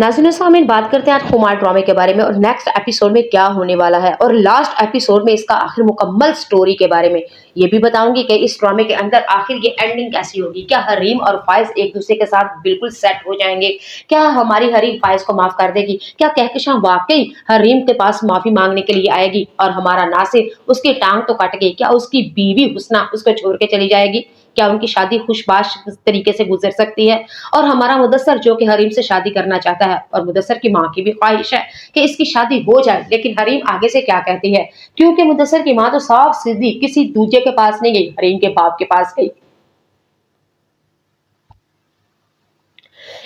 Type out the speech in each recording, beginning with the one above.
नाज़रीन सामीन, बात करते हैं आज हुमायूं ड्रामे के बारे में और नेक्स्ट एपिसोड में क्या होने वाला है और लास्ट एपिसोड में इसका आखिर मुकम्मल स्टोरी के बारे में ये भी बताऊंगी कि इस ड्रामे के अंदर आखिर ये एंडिंग कैसी होगी। क्या हरीम और फाइज एक दूसरे के साथ बिल्कुल सेट हो जाएंगे? क्या हमारी हरीम फाइज को माफ कर देगी? क्या कहकशां वाकई हरीम के पास माफी मांगने के लिए आएगी और हमारा नासिर उसकी टांग तो काट गई? क्या उसकी बीवी हुस्ना उसको छोड़ के चली जाएगी? क्या उनकी शादी खुशबाश तरीके से गुजर सकती है? और हमारा मुदस्सर जो कि हरीम से शादी करना चाहता है और मुदस्सर की माँ की भी ख्वाहिश है कि इसकी शादी हो जाए, लेकिन हरीम आगे से क्या कहती है? क्योंकि मुदस्सर की माँ तो साफ सीधी किसी दूजे के पास नहीं गई, हरीम के बाप के पास गई।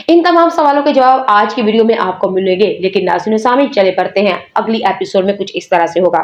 इन तमाम सवालों के जवाब आज की वीडियो में आपको मिलेंगे, लेकिन नाज़रीन सामीन चले पड़ते हैं। अगली एपिसोड में कुछ इस तरह से होगा।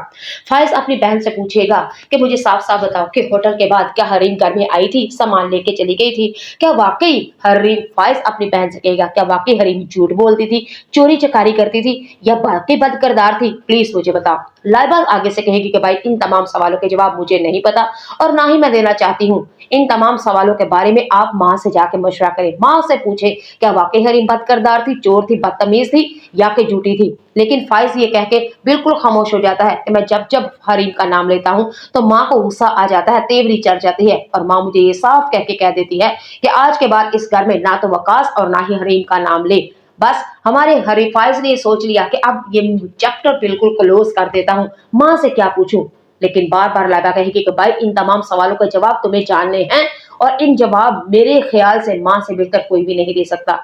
फाइज अपनी बहन से पूछेगा कि मुझे साफ साफ बताओ कि होटल के बाद क्या हरीम घर में आई थी, सामान लेके चली गई थी? क्या वाकई हरीम, फाइज अपनी बहन से कहेगा, क्या वाकई हरीम झूठ बोलती थी, चोरी चकारी करती थी या वाकई बद किरदार थी? प्लीज मुझे बताओ। लाइबा आगे से कहेगी कि भाई इन तमाम सवालों के जवाब मुझे नहीं पता और ना ही मैं देना चाहती हूँ। इन तमाम सवालों के बारे में आप माँ से जाके मशवरा करें, माँ से पूछे क्या वाकई हरीम बद किरदार थी, चोर थी, बदतमीज थी या कि झूठी थी? लेकिन फाइज ये कह के बिल्कुल खामोश हो जाता है कि मैं जब जब हरीम का नाम लेता हूँ तो माँ को गुस्सा आ जाता है, तेवरी चढ़ जाती है और माँ मुझे ये साफ कह के कह देती है कि आज के बाद इस घर में ना तो वकास और ना ही हरीम का नाम ले। बस हमारे हरी फाइज ने सोच लिया कि अब ये चैप्टर बिल्कुल क्लोज कर देता हूँ, माँ से क्या पूछूं? लेकिन बार बार लाइबा कहेगी कि भाई इन तमाम सवालों के जवाब तुम्हें जानने हैं और इन जवाब मेरे ख्याल से माँ से बेहतर कोई भी नहीं दे सकता।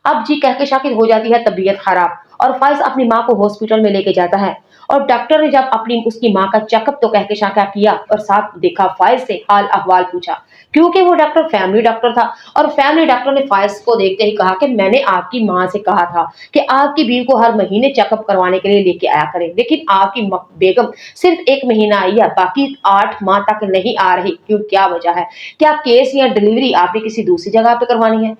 अब जी कह के शाकिर हो जाती है तबीयत खराब और फाइज अपनी माँ को हॉस्पिटल में लेके जाता है और डॉक्टर ने जब अपनी उसकी माँ का चेकअप तो कह के शाका किया और साथ देखा फाइज से हाल अहवाल पूछा, क्योंकि वो डॉक्टर फैमिली डॉक्टर था और फैमिली डॉक्टर ने फाइज को देखते ही कहा कि मैंने आपकी माँ से कहा था कि आपकी बीवी को हर महीने चेकअप करवाने के लिए लेके आया करें, लेकिन आपकी बेगम सिर्फ 1 महीना आई है, बाकी 8 माह तक नहीं आ रही। क्यों, क्या वजह है? क्या केस या डिलीवरी आपने किसी दूसरी जगह पे करवानी है?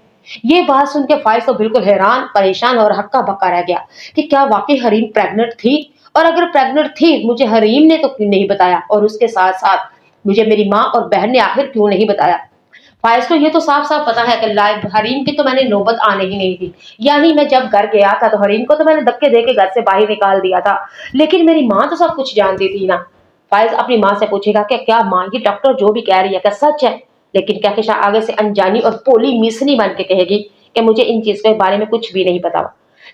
ये बात सुन के फाइज तो बिल्कुल हैरान, परेशान और हक्का बक्का रह गया कि क्या वाकई हरीम प्रेग्नेंट थी? और अगर प्रेग्नेंट थी मुझे हरीम ने तो क्यों नहीं बताया, और उसके साथ साथ मुझे मेरी माँ और बहन ने आखिर क्यों नहीं बताया? फाइज को ये तो साफ साफ पता है कि लाइव हरीम की तो मैंने नौबत आने ही नहीं दी, यानी मैं जब घर गया था तो हरीम को तो मैंने धक्के दे के घर से बाहर निकाल दिया था, लेकिन मेरी माँ तो सब कुछ जानती थी ना। फाइज अपनी माँ से पूछेगा कि क्या माँ ये डॉक्टर जो भी कह रही है क्या सच है? लेकिन कहकशा आगे से अनजानी और पोली मिसनी बन के कहेगी कि मुझे इन चीज के बारे में कुछ भी नहीं पता।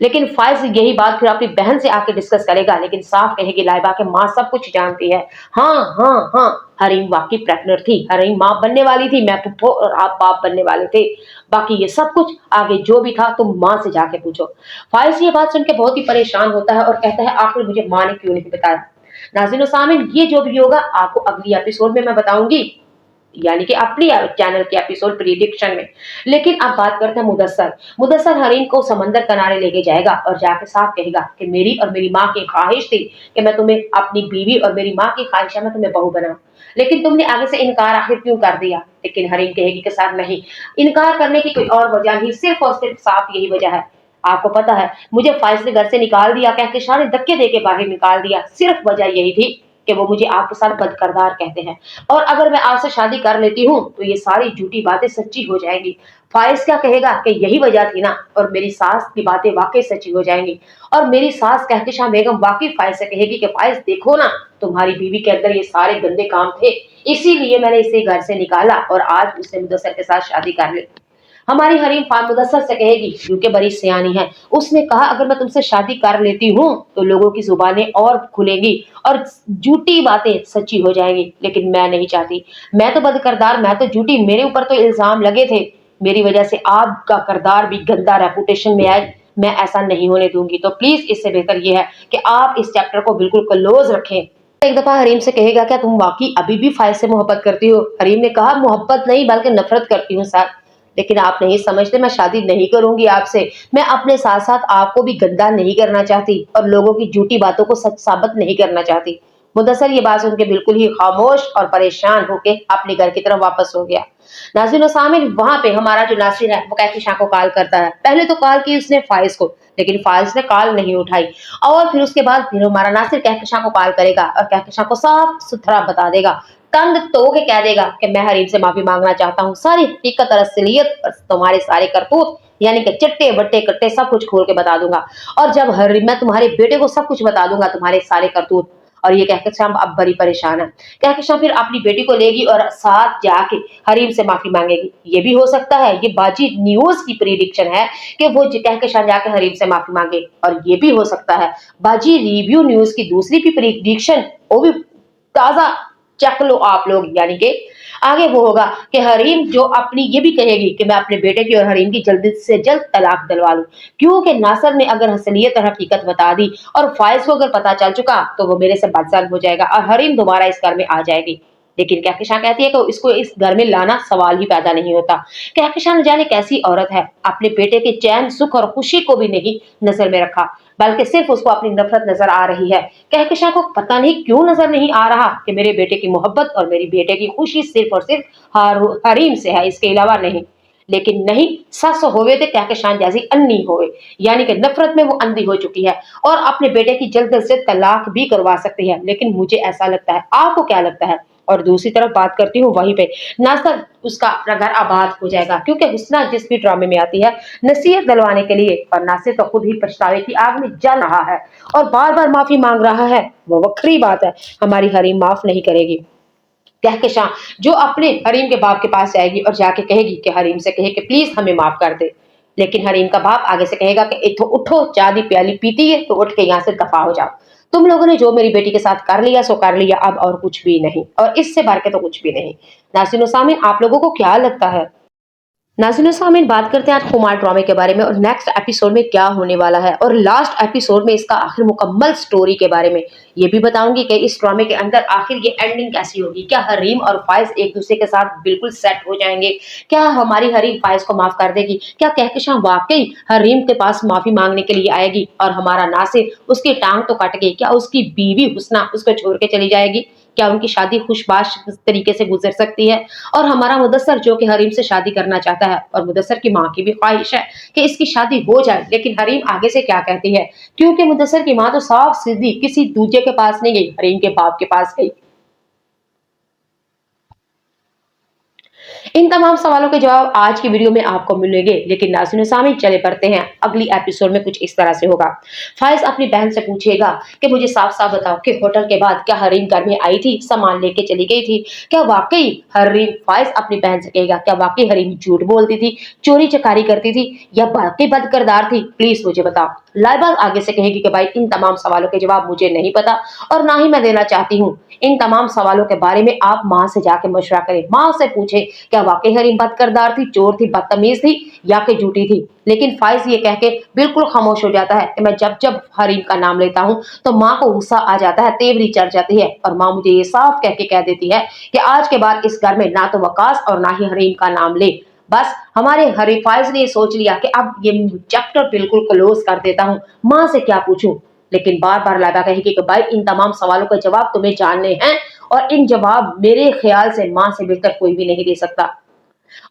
लेकिन फाइज यही बात फिर अपनी बहन से आके डिस्कस करेगा, लेकिन साफ कहेगी लाइबा के माँ सब कुछ जानती है। हाँ हाँ हाँ, हरीम वाकई प्रेग्नेंट थी, हरीम माँ बनने वाली थी, मैं पुप्पो और आप बाप बनने वाले थे, बाकी ये सब कुछ आगे जो भी था तुम माँ से जाके पूछो। फाइज ये बात सुन के बहुत ही परेशान होता है और कहता है आखिर मुझे माँ ने क्यों नहीं बताया? नाज़रीन सामीन, ये जो भी होगा आपको अगली एपिसोड में मैं बताऊंगी, यानी कि अपनी चैनल के एपिसोड प्रिडिक्शन में। लेकिन अब बात करते हैं मुदस्सर। मुदस्सर हरीम को समंदर किनारे लेके जाएगा और जाके साफ कहेगा कि मेरी और मेरी माँ की ख्वाहिश थी कि मैं तुम्हें अपनी बीवी और मेरी माँ की ख्वाहिश है मैं तुम्हें बहू बनाऊं, लेकिन तुमने आगे से इनकार आखिर क्यों कर दिया? लेकिन हरीम कहेगी के साथ नहीं, इनकार करने की कोई और वजह नहीं, सिर्फ और सिर्फ साफ यही वजह है। आपको पता है मुझे फाइज ने घर से निकाल दिया, कह के सारे धक्के दे के बाहर निकाल दिया, सिर्फ वजह यही थी कि वो मुझे आपके साथ बदकिरदार कहते हैं और अगर मैं आपसे शादी कर लेती हूँ तो ये सारी झूठी बातें सच्ची हो जाएंगी। फाइज क्या कहेगा कि यही वजह थी ना, और मेरी सास की बातें वाकई सच्ची हो जाएंगी और मेरी सास कहकशां बेगम वाकई फाइज से कहेगी कि फाइज देखो ना, तुम्हारी बीवी के अंदर ये सारे गंदे काम थे, इसीलिए मैंने इसे घर से निकाला और आज उसने मुदस्सर के साथ शादी कर ली। हमारी हरीम मुदस्सर से कहेगी क्योंकि बड़ी सियानी है, उसने कहा अगर मैं तुमसे शादी कर लेती हूँ तो लोगों की जुबानें और खुलेंगी और झूठी बातें सच्ची हो जाएंगी, लेकिन मैं नहीं चाहती, मैं तो बदकिरदार, मैं तो झूठी, मेरे ऊपर तो इल्जाम लगे थे, मेरी वजह से आपका किरदार भी गंदा रेपुटेशन में आए, मैं ऐसा नहीं होने दूंगी। तो प्लीज इससे बेहतर ये है कि आप इस चैप्टर को बिल्कुल क्लोज रखें। एक दफा हरीम से कहेगा क्या तुम वाकई अभी भी फाइज से मोहब्बत करती हो? हरीम ने कहा मोहब्बत नहीं बल्कि नफरत करती हूँ सर, लेकिन आप नहीं समझते, मैं शादी नहीं करूंगी आपसे, मैं अपने साथ साथ आपको भी गंदा नहीं करना चाहती और लोगों की झूठी बातों को सच साबित नहीं करना चाहती। मुदस्सर ये बात सुन के बिल्कुल ही खामोश और परेशान होके अपने घर की तरफ वापस हो गया। नाज़रीन और सामीन, वहां पे हमारा जो नासिर है वो कहकशां को कॉल करता है। पहले तो कॉल की उसने फाइज को, लेकिन फाइज ने कॉल नहीं उठाई और फिर उसके बाद फिर हमारा नासिर कहकशां को कॉल करेगा और कहकशां को साफ सुथरा बता देगा तंग तो के कह देगा कि मैं हरीम से माफी मांगना चाहता हूँ, सारी हकीकत और असलियत और तुम्हारे सारे करतूत यानी कि चिट्टे बट्टे कट्टे सब कुछ खोल के बता दूंगा। और जब हर मैं तुम्हारे बेटे को सब कुछ बता दूंगा, तुम्हारे सारे करतूत। और ये कहकर शाम अब बड़ी परेशान है। कहकर शाम फिर अपनी बेटी को लेगी और साथ जाके हरीम से माफी मांगेगी। ये भी हो सकता है, ये बाजी न्यूज की प्रिडिक्शन है कि वो कहकर शाम जाके हरीम से माफी मांगे। और ये भी हो सकता है बाजी रिव्यू न्यूज की दूसरी भी प्रिडिक्शन, वो भी ताजा चख लो आप लोग। यानी कि आगे वो होगा कि हरीम जो अपनी ये भी कहेगी कि मैं अपने बेटे की और हरीम की जल्द से जल्द तलाक दिलवा लूं, क्योंकि नासर ने अगर असलियत और हकीकत बता दी और फायज को अगर पता चल चुका तो वो मेरे से बदसल्ब हो जाएगा और हरीम दोबारा इस घर में आ जाएगी। लेकिन कहकशां कहती है कि इसको इस घर में लाना सवाल ही पैदा नहीं होता। कहकशां न जाने कैसी औरत है, अपने बेटे के चैन सुख और खुशी को भी नहीं नजर में रखा, बल्कि सिर्फ उसको अपनी नफरत नजर आ रही है। कहकशां को पता नहीं क्यों नजर नहीं आ रहा कि मेरे बेटे की मोहब्बत और मेरी बेटे की खुशी सिर्फ और सिर्फ हरीम से है, इसके अलावा नहीं। लेकिन नहीं, सस होवे तो कहकशां जैसी अन्नी होवे, यानी कि नफरत में वो अंधी हो चुकी है और अपने बेटे की जल्द से तलाक भी करवा सकती है। लेकिन मुझे ऐसा लगता है, आपको क्या लगता है? और दूसरी तरफ बात करती हूँ वहीं पे नासर, उसका अपना घर आबाद हो जाएगा, क्योंकि हुस्ना जिस भी ड्रामे में आती है नसीहत दिलवाने के लिए, पर नासिर तो खुद ही पछतावे की आग में जल रहा है और बार बार माफी मांग रहा है। वो वक्री बात है, हमारी हरीम माफ नहीं करेगी। कहकशां जो अपने हरीम के बाप के पास जाएगी और जाके कहेगी कि हरीम से कहे कि प्लीज हमें माफ कर दे। लेकिन हरीम का बाप आगे से कहेगा कि इथो उठो, चाय दी प्याली पीती है तो उठ के यहाँ से दफा हो जाओ। तुम लोगों ने जो मेरी बेटी के साथ कर लिया सो कर लिया, अब और कुछ भी नहीं, और इससे बढ़ के तो कुछ भी नहीं। नाज़रीन और सामीन, आप लोगों को क्या लगता है? नाज़रीन सामीन, बात करते हैं आज कुमार ड्रामे के बारे में और नेक्स्ट एपिसोड में क्या होने वाला है और लास्ट एपिसोड में इसका आखिर मुकम्मल स्टोरी के बारे में ये भी बताऊंगी कि इस ड्रामे के अंदर आखिर ये एंडिंग कैसी होगी। क्या हरीम और फाइज एक दूसरे के साथ बिल्कुल सेट हो जाएंगे? क्या हमारी हरीम फाइज को माफ कर देगी? क्या कहकशां वाकई हरीम के पास माफी मांगने के लिए आएगी और हमारा नासिर उसकी टांग तो कट गई, क्या उसकी बीवी हुस्ना उसको छोड़ के चली जाएगी? क्या उनकी शादी खुशबाश तरीके से गुजर सकती है? और हमारा मुदस्सर जो कि हरीम से शादी करना चाहता है और मुदस्सर की माँ की भी ख्वाहिश है कि इसकी शादी हो जाए, लेकिन हरीम आगे से क्या कहती है? क्योंकि मुदस्सर की माँ तो साफ सीधी किसी दूजे के पास नहीं गई, हरीम के बाप के पास गई। इन तमाम सवालों के जवाब आज की वीडियो में आपको मिलेंगे, लेकिन नाज़रीन सामीन चले पड़ते हैं अगली एपिसोड में कुछ इस तरह से होगा। फाइज अपनी बहन से पूछेगा कि मुझे साफ साफ बताओ कि होटल के बाद क्या हरीम घर में आई थी, सामान लेके चली गई थी? क्या वाकई हरीम, फाइज अपनी बहन से कहेगा क्या वाकई हरीम झूठ बोलती थी, चोरी चकारी करती थी, या वाकई बद किरदार थी? प्लीज मुझे बताओ। लाइबा आगे से कहेगी कि भाई इन तमाम सवालों के जवाब मुझे नहीं पता और ना ही मैं देना चाहती हूँ। इन तमाम सवालों के बारे में आप माँ से जाके मशवरा करें, माँ से पूछे क्या वाकई हरीम बद किरदार थी, चोर थी, बदतमीज थी, या कि झूठी थी? लेकिन फाइज ये कह के बिल्कुल खामोश हो जाता है कि मैं जब जब हरीम का नाम लेता हूँ तो माँ को गुस्सा आ जाता है, तेवरी चढ़ जाती है और माँ मुझे ये साफ कह के कह देती है कि आज के बाद इस घर में ना तो वकास और ना ही हरीम का नाम ले। बस हमारे हरीफाइज ने सोच लिया कि अब ये चैप्टर बिल्कुल क्लोज कर देता हूँ, माँ से क्या पूछूं? लेकिन बार बार लाइबा कहेगी कि भाई इन तमाम सवालों के जवाब तुम्हें जानने हैं और इन जवाब मेरे ख्याल से माँ से बेहतर कोई भी नहीं दे सकता।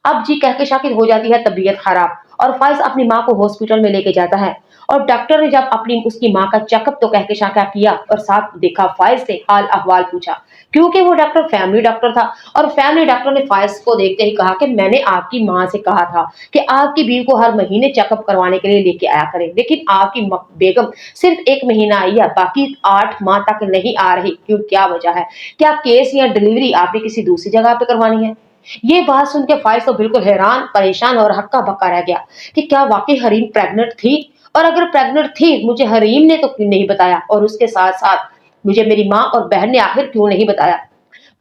अब जी कहकशां की हो जाती है तबीयत खराब और फाइज अपनी माँ को हॉस्पिटल में लेके जाता है और डॉक्टर ने जब अपनी उसकी माँ का चेकअप तो कहकशां का किया और साथ देखा फाइज से हाल अहवाल पूछा, क्योंकि वो डॉक्टर फैमिली डॉक्टर था और फैमिली डॉक्टर ने फाइज को देखते ही कहा कि मैंने आपकी माँ से कहा था कि आपकी बीवी को हर महीने चेकअप करवाने के लिए लेके आया करें, लेकिन आपकी बेगम सिर्फ 1 महीना आई है, बाकी 8 माह तक नहीं आ रही, क्यों, क्या वजह है? क्या केस या डिलीवरी आपने किसी दूसरी जगह पे करवानी है? ये बात सुन के फाइज तो बिल्कुल हैरान, परेशान और हक्का बक्का रह गया कि क्या वाकई हरीम प्रेग्नेंट थी, और अगर प्रेग्नेंट थी मुझे हरीम ने तो क्यों नहीं बताया, और उसके साथ साथ मुझे मेरी माँ और बहन ने आखिर क्यों नहीं बताया?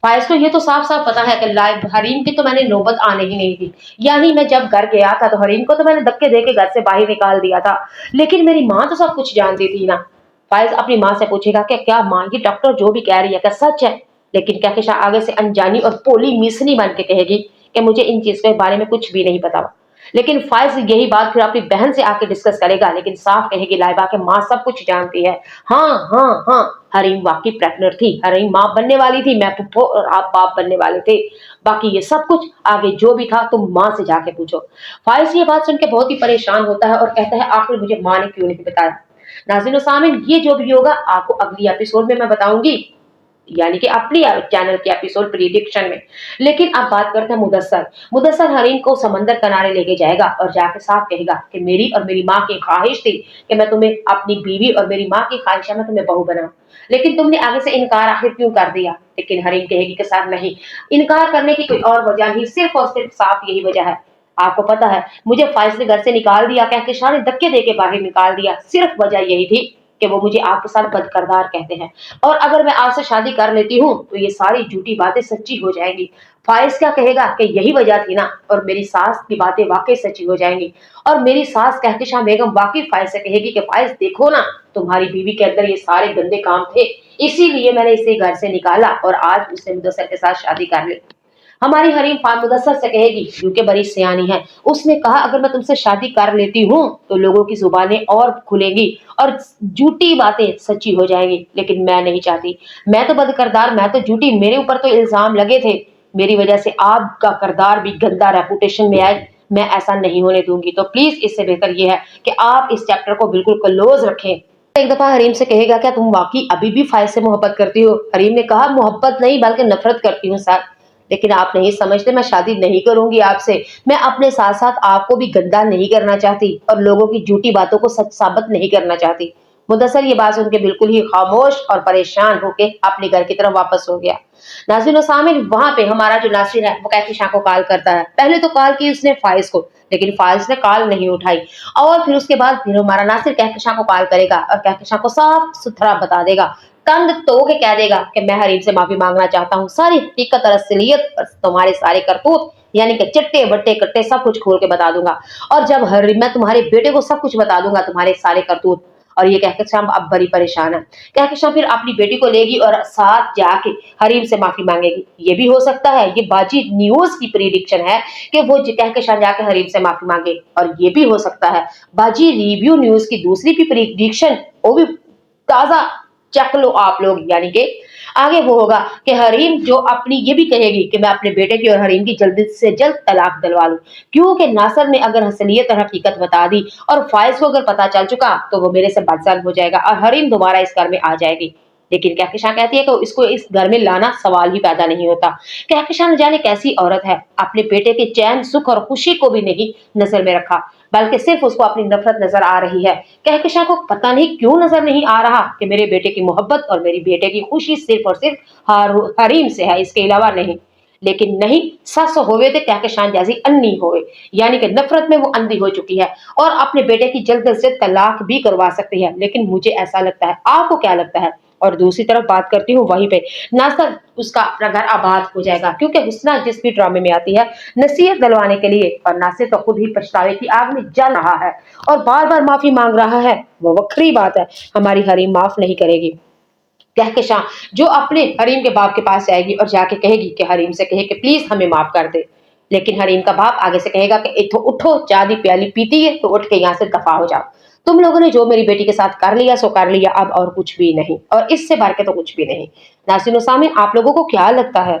फाइज को ये तो साफ साफ पता है कि लाइव हरीम की तो मैंने नौबत आने ही नहीं दी, यानी मैं जब घर गया था तो हरीम को तो मैंने धक्के दे के घर से बाहर निकाल दिया था, लेकिन मेरी माँ तो सब कुछ जानती थी ना। फाइज अपनी माँ से पूछेगा कि क्या माँ ये डॉक्टर जो भी कह रही है क्या सच है? लेकिन कहकशां आगे से अनजानी और पोली मिसनी बन के कहेगी कि मुझे इन चीज के बारे में कुछ भी नहीं पता। लेकिन फाइज यही बात फिर अपनी बहन से आके डिस्कस करेगा, लेकिन साफ कहेगी लाइबा के माँ सब कुछ जानती है। हाँ हाँ हाँ, हरीम वाकई प्रेग्नेंट थी, हरीम माँ बनने वाली थी, मैं पुप्पो और आप बाप बनने वाले थे, बाकी ये सब कुछ आगे जो भी था तुम माँ से जाके पूछो। फाइज ये बात सुन के बहुत ही परेशान होता है और कहता है आखिर मुझे माँ ने क्यों नहीं बताया? नाज़रीन सामीन, ये जो भी होगा आपको अगली एपिसोड में मैं बताऊंगी। यानी कि अपनी चैनल के एपिसोड प्रिडिक्शन में। लेकिन अब बात करते हैं मुदस्सर। मुदस्सर हरीम को समंदर किनारे लेके जाएगा और जाके साफ कहेगा कि मेरी और मेरी माँ की ख्वाहिश थी कि मैं तुम्हें अपनी बीवी, और मेरी माँ की ख्वाहिश है मैं तुम्हें बहू बनाऊं, लेकिन तुमने आगे से इनकार आखिर क्यों कर दिया। लेकिन हरीम कहेगी कि सर नहीं, इनकार करने की कोई और वजह नहीं, सिर्फ और सिर्फ साफ यही वजह है। आपको पता है मुझे फाइज ने घर से निकाल दिया, कहकशां ने धक्के देके बाहर निकाल दिया, सिर्फ वजह यही थी कि वो मुझे आपके साथ बदकिरदार कहते हैं, और अगर मैं आपसे शादी कर लेती हूँ तो ये सारी झूठी बातें सच्ची हो जाएंगी। फाइज क्या कहेगा कि यही वजह थी ना, और मेरी सास की बातें वाकई सच्ची हो जाएंगी, और मेरी सास कहकशां बेगम वाकई फाइज से कहेगी कि फाइज देखो ना, तुम्हारी बीवी के अंदर ये सारे गंदे काम थे, इसीलिए मैंने इसे घर से निकाला और आज उसने मुदस्सर के साथ शादी कर ली। हमारी हरीम फान मुदस्सर से कहेगी, क्योंकि बड़ी सियानी है, उसने कहा अगर मैं तुमसे शादी कर लेती हूँ तो लोगों की जुबानें और खुलेंगी और झूठी बातें सच्ची हो जाएंगी, लेकिन मैं नहीं चाहती। मैं तो बदकिरदार, मैं तो झूठी, मेरे ऊपर तो इल्जाम लगे थे, मेरी वजह से आपका किरदार भी गंदा रेपुटेशन में आए, मैं ऐसा नहीं होने दूंगी। तो प्लीज इससे बेहतर ये है कि आप इस चैप्टर को बिल्कुल क्लोज रखें। एक दफा हरीम से कहेगा, क्या तुम वाकई अभी भी फाइज से मोहब्बत करती हो। हरीम ने कहा, मोहब्बत नहीं बल्कि नफरत करती हूँ सर, लेकिन आप नहीं समझते, मैं शादी नहीं करूंगी आपसे, मैं अपने साथ साथ आपको भी गंदा नहीं करना चाहती और लोगों की झूठी बातों को सच साबित नहीं करना चाहती। मुदस्सर ये बात सुन के बिल्कुल ही खामोश और परेशान होके अपने घर की तरफ वापस हो गया। नाज़रीन और सामीन, वहां पे हमारा जो नासिर है वो कहकशां को कॉल करता है। पहले तो कॉल की उसने फाइज को, लेकिन फाइज ने कॉल नहीं उठाई, और फिर उसके बाद फिर हमारा नासिर कहकशां को कॉल करेगा और कहकशां को साफ सुथरा बता देगा, कंध तो के कह देगा कि मैं हरीम से माफी मांगना चाहता हूँ, सारी हकीकत और असलियत और तुम्हारे सारे करतूत, यानी कि चिट्टे बट्टे कट्टे सब कुछ खोल के बता दूंगा, और जब हरीम मैं तुम्हारे बेटे को सब कुछ बता दूंगा, तुम्हारे सारे करतूत। और ये कहकशां अब बड़ी परेशान है। कहकशां फिर अपनी बेटी को लेगी और साथ जाके हरीम से माफी मांगेगी। ये भी हो सकता है, ये बाजी न्यूज की प्रिडिक्शन है कि वो कहकशां जाके हरीम से माफी मांगे, और ये भी हो सकता है बाजी रिव्यू न्यूज की दूसरी भी प्रिडिक्शन, वो भी ताजा चेक लो आप लोग, यानी कि आगे वो होगा कि हरीम जो अपनी ये भी कहेगी कि मैं अपने बेटे की और हरीम की जल्द से जल्द तलाक दिलवा लूं, क्योंकि नासर ने अगर असलियत और हकीकत बता दी और फाइज को अगर पता चल चुका तो वो मेरे से बदजान हो जाएगा और हरीम दोबारा इस घर में आ जाएगी। लेकिन कहकशां कहती है कि इसको इस घर में लाना सवाल ही पैदा नहीं होता। कहकशां न जाने कैसी औरत है, अपने बेटे के चैन सुख और खुशी को भी नहीं नजर में रखा, बल्कि सिर्फ उसको अपनी नफरत नजर आ रही है। कहकशां को पता नहीं क्यों नजर नहीं आ रहा कि मेरे बेटे की मोहब्बत और मेरे बेटे की खुशी सिर्फ और सिर्फ हरीम से है, इसके अलावा नहीं। लेकिन नहीं, सस होवे तो कहकशां जैसी अन्नी होवे, यानी कि नफरत में वो अंधी हो चुकी है और अपने बेटे की जल्द से तलाक भी करवा सकती है। लेकिन मुझे ऐसा लगता है, आपको क्या लगता है? और दूसरी तरफ बात करती हूँ वहीं पे नासर, उसका अपना घर आबाद हो जाएगा, क्योंकि हुस्ना जिस भी ड्रामे में आती है नसीहत दिलवाने के लिए, और नासिर तो खुद ही पछतावे की आग में जल रहा है और बार बार माफी मांग रहा है। वो वक्री बात है, हमारी हरीम माफ नहीं करेगी। कहकशां जो अपने हरीम के बाप के पास जाएगी और जाके कहेगी कि हरीम से कहे कि प्लीज हमें माफ कर दे, लेकिन हरीम का बाप आगे से कहेगा कि इथो उठो, चाय दी प्याली पीती है तो उठ के यहाँ से दफा हो जाओ, तुम लोगों ने जो मेरी बेटी के साथ कर लिया सो कर लिया, अब और कुछ भी नहीं, और इससे बढ़ के तो कुछ भी नहीं। नाज़रीन और सामीन, आप लोगों को क्या लगता है